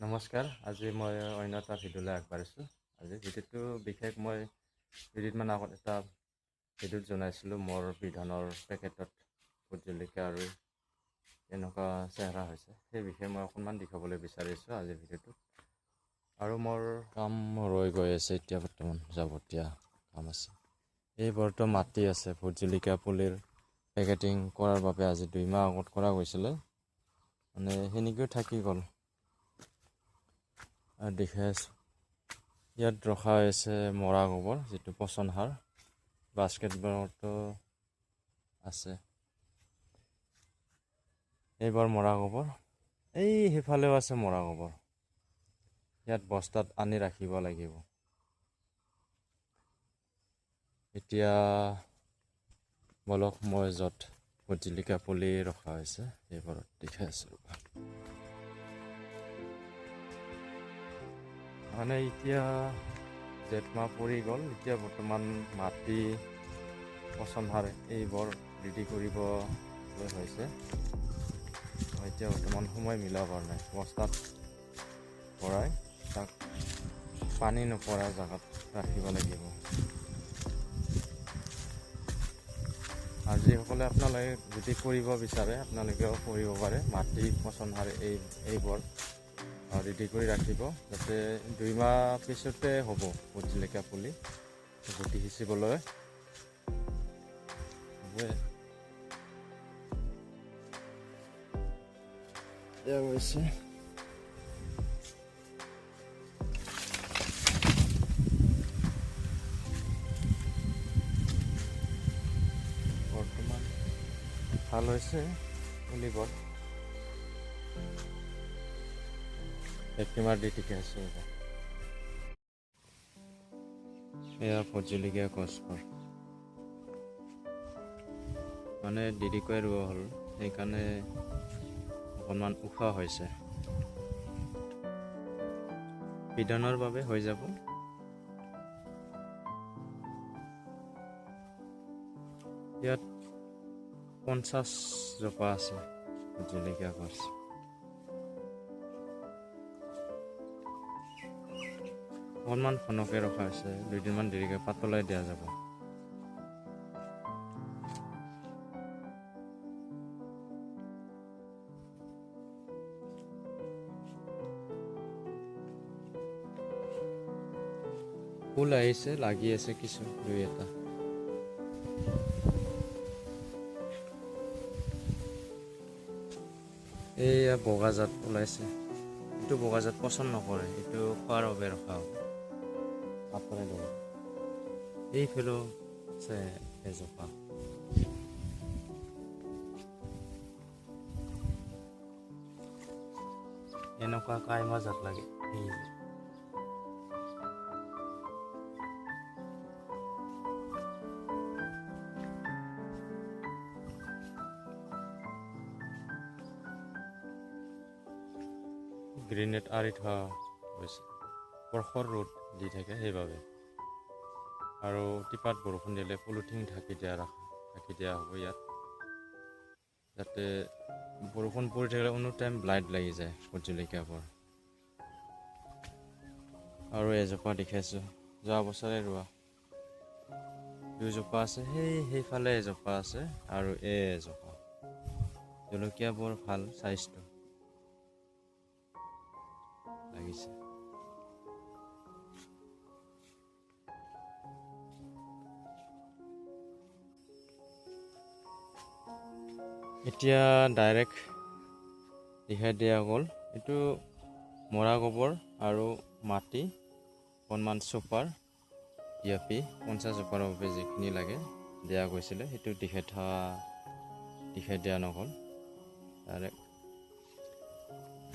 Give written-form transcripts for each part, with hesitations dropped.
নমস্কাৰ। আজি মই অন্য এটা ভিডিঅ'লৈ আগবাঢ়িছোঁ। আজি ভিডিঅ'টো বিশেষ মই কেইদিনমান আগত এটা ভিডিঅ'ত জনাইছিলোঁ মোৰ বিধানৰ পেকেটত ভোট জলকীয়া আৰু এনেকুৱা চেহেৰা হৈছে, সেই বিষয়ে মই অকণমান দেখাবলৈ বিচাৰিছোঁ আজিৰ ভিডিঅ'টোত। আৰু মোৰ কাম ৰৈ গৈ আছে, এতিয়া বৰ্তমান যাৱতীয়া কাম আছে। এইবোৰতো মাটি আছে ভোট জলকীয়া পুলিৰ পেকেটিং কৰাৰ বাবে আজি 2 মাহ আগত কৰা গৈছিলে, মানে সেনেকৈও থাকি গ'ল। দেখাই আছোঁ, ইয়াত ৰখা হৈছে মৰা গোবৰ, যিটো পচন সাৰ। বাস্কেটবোৰতো আছে এইবাৰ মৰা গোবৰ, এই সিফালেও আছে মৰা গোবৰ। ইয়াত বস্তাত আনি ৰাখিব লাগিব। এতিয়া বলক মই য'ত ভোট জলকীয়া পুলি ৰখা হৈছে সেইবোৰত দেখাই আছোঁ। মানে এতিয়া জেঠ মাহ পৰি গ'ল, এতিয়া বৰ্তমান মাটি পচন সাৰ এইবোৰ ৰেডি কৰিবলৈ হৈছে। এতিয়া বৰ্তমান সময় মিলাব পৰা নাই, বস্তাত ভৰাই তাক পানী নপৰা জেগাত ৰাখিব লাগিব। আৰু যিসকলে আপোনালোকে যদি কৰিব বিচাৰে আপোনালোকেও কৰিব পাৰে। মাটি পচন সাৰ এইবোৰ ৰেডি কৰি ৰাখিব, যাতে 2 মাহ পিছতে হ'ব ভোট জলকীয়া পুলি গুটি সিঁচিবলৈ হ'বই। বৰ্তমান ভাল হৈছে পুলিবোৰ, একেবাৰে দি ঠিকে আছে। এয়া ভোট জলকীয়া গছবোৰ মানে দেৰিকৈ ৰোৱা হ'ল, সেইকাৰণে অকণমান ওখ হৈছে। বিধানৰ বাবে হৈ যাব। ইয়াত 50 জোপা আছে ভোট জলকীয়া গছ। অকণমান ঘনকৈ ৰখা হৈছে, 2 দিনমান দেৰিকৈ পাতলাই দিয়া যাব। ফুল আহিছে, লাগি আছে কিছু 2-এটা। এইয়া বগা জাত ওলাইছে, এইটো বগা জাত পচন্দ নকৰে, এইটো খোৱাৰ বাবে ৰখা হ'ব। আঁতৰাই দিব। এইফালেও আছে এজোপা, এনেকুৱা কাইমা জাত লাগে। গ্ৰেনেড আঁৰি থোৱা হৈছে, প্ৰখৰ ৰ'দ দি থাকে সেইবাবে। আৰু টিপাত বৰষুণ দিলে পলিথিন ঢাকি দিয়া হ'ব ইয়াত, যাতে বৰষুণ পৰি থাকিলে কোনো টাইম ব্লাইট লাগি যায় ভোট জলকীয়াবোৰ। আৰু এজোপা দেখাইছোঁ, যোৱা বছৰে ৰোৱা 2 জোপা আছে, সেইফালে এজোপা আছে আৰু এজোপা। জলকীয়াবোৰ ভাল, চাইজটো লাগিছে। এতিয়া ডাইৰেক্ট দেখাই দিয়া গ'ল, এইটো মৰা গোবৰ আৰু মাটি, অকণমান চুপাৰ DAP 50 জোপাৰ বাবে যিখিনি লাগে দিয়া গৈছিলে, সেইটো দেখাই দিয়া নগ'ল। ডাইৰেক্ট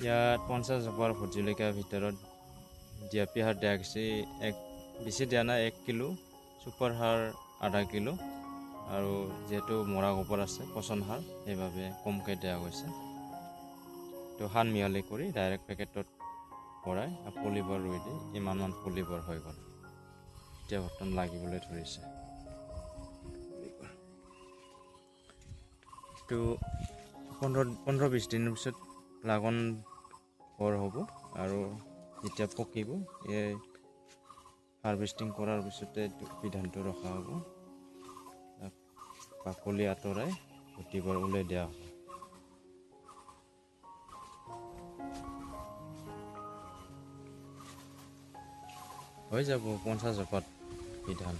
ইয়াত 50 জোপাৰ ভোট জলকীয়াৰ ভিতৰত DAP সাৰ দিয়া গৈছে, বেছি দিয়া নাই, 1 কিলো, চুপাৰ সাৰ আধা কিলো, আৰু যিহেতু মৰা গোবৰ আছে পচন সাৰ, সেইবাবে কমকৈ দিয়া গৈছে। তো সান মিহলি কৰি ডাইৰেক্ট পেকেটত ভৰাই পুলিবোৰ ৰুই দি ইমানমান পুলিবোৰ হৈ গ'ল। এতিয়া বৰ্তমান লাগিবলৈ ধৰিছে। এইটো 15-20 দিনৰ পিছত লাগন ঘৰ হ'ব আৰু যেতিয়া পকিব এই হাৰ্ভেষ্টিং কৰাৰ পিছতে বিধানটো ৰখা হ'ব, বাকলি আঁতৰাই গুটিবোৰ ওলাই দিয়া হ'ব। হৈ যাব 50 জোপাত বিধান।